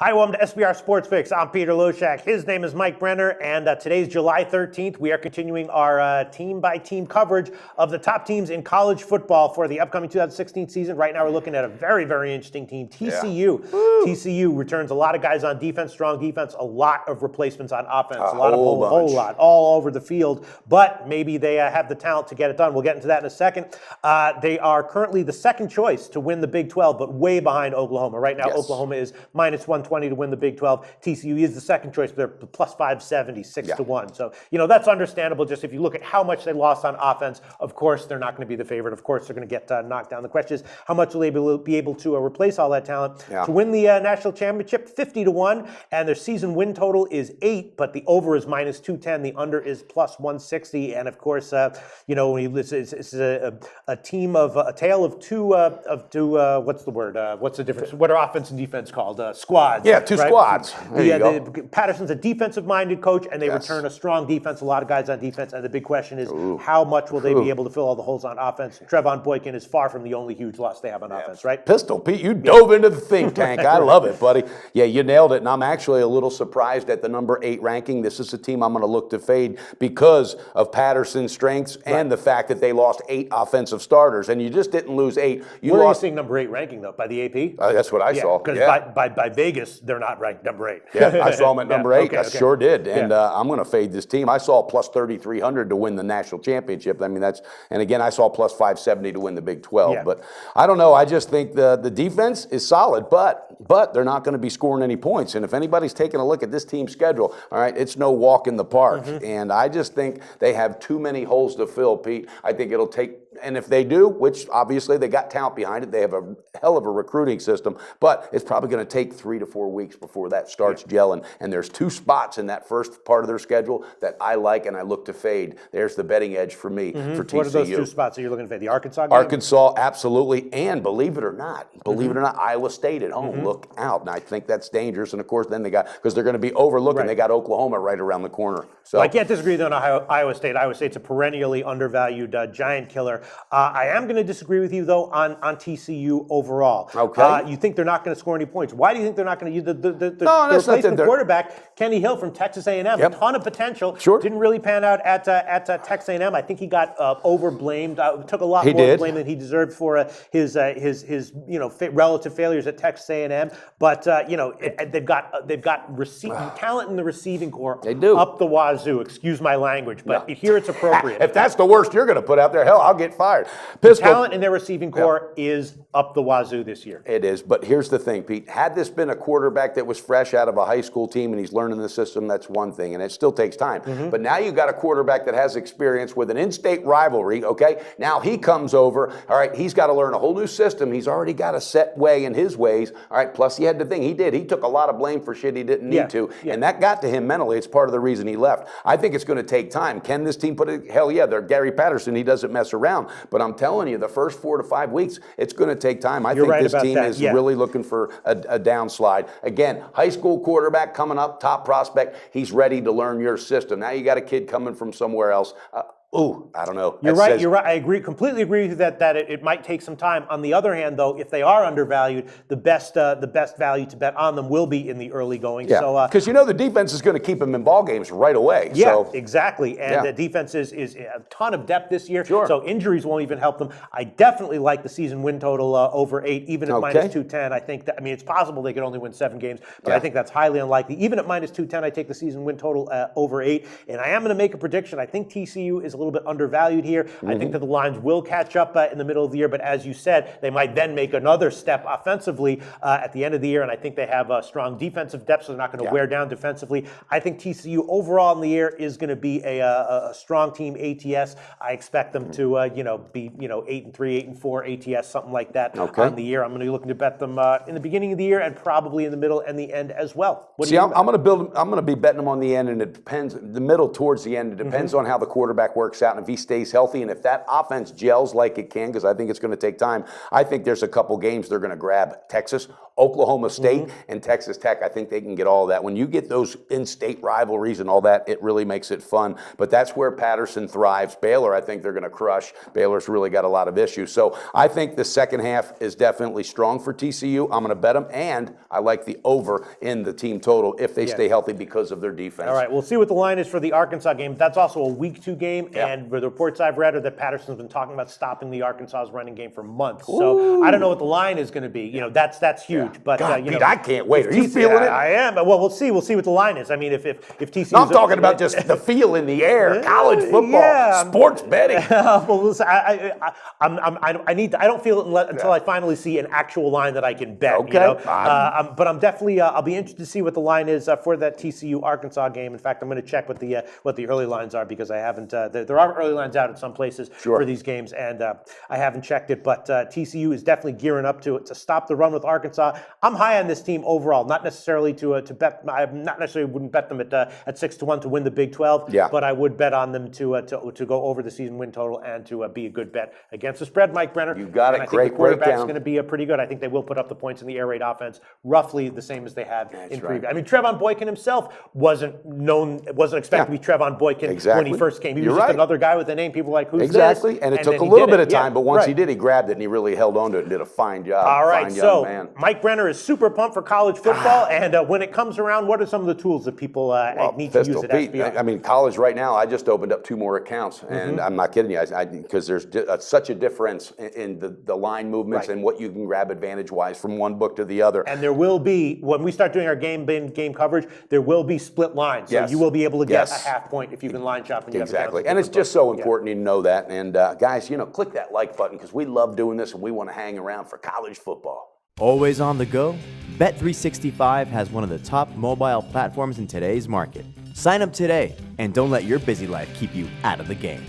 Hi, welcome to SBR Sports Fix. I'm Peter Loshak. His name is Mike Brenner, and today's July 13th. We are continuing our team-by-team coverage of the top teams in college football for the upcoming 2016 season. Right now, we're looking at a very, very interesting team, TCU. Yeah. TCU returns a lot of guys on defense, strong defense, a lot of replacements on offense, a whole lot, all over the field. But maybe they have the talent to get it done. We'll get into that in a second. They are currently the second choice to win the Big 12, but way behind Oklahoma. Right now, Oklahoma is minus 120 to win the Big 12. TCU is the second choice, but they're plus 570, 6-1. So, that's understandable. Just if you look at how much they lost on offense, of course, they're not going to be the favorite. Of course, they're going to get knocked down. The question is, how much will they be able to replace all that talent to win the national championship? 50-1, and their season win total is 8, but the over is minus 210. The under is plus 160. And of course, it's a team of a tale of two. What's the word? What's the difference? What are offense and defense called? Squads. Yeah, two squads. Patterson's a defensive-minded coach, and they return a strong defense, a lot of guys on defense. And the big question is, how much will they be able to fill all the holes on offense? Trevon Boykin is far from the only huge loss they have on offense, right? Pistol Pete, you dove into the think tank. I love it, buddy. Yeah, you nailed it. And I'm actually a little surprised at the number 8 ranking. This is a team I'm going to look to fade because of Patterson's strengths and the fact that they lost 8 offensive starters. And you just didn't lose 8. Where are you seeing number 8 ranking, though? By the AP? That's what I saw. Because by Vegas, they're not ranked number 8. Yeah, I saw them at number 8. I sure did. And I'm going to fade this team. I saw plus 3,300 to win the national championship. I mean, and again, I saw plus 570 to win the Big 12. Yeah. But I don't know. I just think the defense is solid, but they're not going to be scoring any points. And if anybody's taking a look at this team's schedule, all right, it's no walk in the park. And I just think they have too many holes to fill, Pete. I think it'll take, and if they do, which obviously they got talent behind it, they have a hell of a recruiting system, but it's probably going to take 3 to 4 weeks before that starts gelling. And there's 2 spots in that first part of their schedule that I like and I look to fade. There's the betting edge for me for TCU. What are those 2 spots that you're looking to fade? The Arkansas game? Arkansas, absolutely. And believe it or not, Iowa State at home. Look out. And I think that's dangerous. And of course, then because they're going to be overlooking, they got Oklahoma right around the corner. So I can't disagree with Iowa State. Iowa State's a perennially undervalued giant killer. I am going to disagree with you, though, on TCU overall. Okay. You think they're not going to score any points. Why do you think they're not going to use the replacement quarterback, Kenny Hill from Texas A&M? A ton of potential. Sure. Didn't really pan out at Texas A&M. I think he got overblamed. Took a lot more blame than he deserved for his relative failures at Texas A&M. But they've got talent in the receiving corps. They do. Up the wazoo. Excuse my language, but here it's appropriate. If that's the worst you're going to put out there, hell, I'll get fired. Talent in their receiving corps is up the wazoo this year. It is, but here's the thing, Pete. Had this been a quarterback that was fresh out of a high school team and he's learning the system, that's one thing, and it still takes time. But now you've got a quarterback that has experience with an in-state rivalry, okay? Now he comes over, all right, he's got to learn a whole new system. He's already got a set way in his ways, all right? Plus he had the thing, he took a lot of blame for shit he didn't need to, and that got to him mentally. It's part of the reason he left. I think it's going to take time. Can this team put it? Hell yeah, they're Gary Patterson. He doesn't mess around. But I'm telling you, the first 4 to 5 weeks, it's going to take time. I think this team is really looking for a downslide. Again, high school quarterback coming up, top prospect. He's ready to learn your system. Now you got a kid coming from somewhere else. I don't know. You're right. I completely agree with you that it might take some time. On the other hand, though, if they are undervalued, the best value to bet on them will be in the early going. Yeah. So because the defense is going to keep them in ball games right away. Yeah, exactly. And the defense is a ton of depth this year. Sure. So injuries won't even help them. I definitely like the season win total over 8, even at minus 210. I think it's possible they could only win 7 games, but I think that's highly unlikely. Even at minus 210, I take the season win total over 8. And I am going to make a prediction. I think TCU is a little bit undervalued here. I think that the lines will catch up in the middle of the year, but as you said, they might then make another step offensively at the end of the year, and I think they have a strong defensive depth, so they're not going to wear down defensively. I think TCU overall in the year is going to be a strong team ATS. I expect them to be 8-3, 8-4 ATS, something like that on the year. I'm going to be looking to bet them in the beginning of the year and probably in the middle and the end as well. I'm going to be betting them on the end, and it depends. The middle towards the end, it depends on how the quarterback works works out and if he stays healthy and if that offense gels like it can, because I think it's going to take time, I think there's a couple games they're going to grab Texas, Oklahoma State, and Texas Tech. I think they can get all of that. When you get those in-state rivalries and all that, it really makes it fun. But that's where Patterson thrives. Baylor, I think they're going to crush. Baylor's really got a lot of issues. So I think the second half is definitely strong for TCU. I'm going to bet them, and I like the over in the team total if they stay healthy because of their defense. All right, we'll see what the line is for the Arkansas game. That's also a week 2 game, and the reports I've read are that Patterson's been talking about stopping the Arkansas's running game for months. Ooh. So I don't know what the line is going to be. You know, that's huge. But God, you Pete, know, I can't wait. Are you feeling it? I am. Well, we'll see. We'll see what the line is. I mean, if TCU. No, I'm talking about just the feel in the air, college football, sports betting. Well, listen, I need. I don't feel it until I finally see an actual line that I can bet. Okay. You know? But I'm definitely. I'll be interested to see what the line is for that TCU Arkansas game. In fact, I'm going to check what the early lines are because I haven't. There are early lines out at some places for these games, and I haven't checked it. But TCU is definitely gearing up to stop the run with Arkansas. I'm high on this team overall, not necessarily to bet. I not necessarily wouldn't bet them at 6-1 to win the Big 12. Yeah. But I would bet on them to go over the season win total and to be a good bet against the spread. Mike Brenner. You got it. I Great think the quarterback's breakdown. going to be pretty good. I think they will put up the points in the air raid offense, roughly the same as they have in right. preview. I mean, Trevon Boykin himself wasn't expected to be Trevon Boykin when he first came. He was just another guy with a name. People were like, who's this? And it took a little bit of time, but once he did, he grabbed it and he really held on to it and did a fine job. All right, fine so young man. Mike Brenner is super pumped for college football, and when it comes around, what are some of the tools that people need to use at SBR? I mean, college right now, I just opened up 2 more accounts, and I'm not kidding you, because there's such a difference in the line movements and what you can grab advantage-wise from one book to the other. And there will be, when we start doing our game coverage, there will be split lines. So you will be able to get a half point if you can line shop. Exactly, and it's just so important you know that. And guys, click that like button because we love doing this and we want to hang around for college football. Always on the go? Bet365 has one of the top mobile platforms in today's market. Sign up today and don't let your busy life keep you out of the game.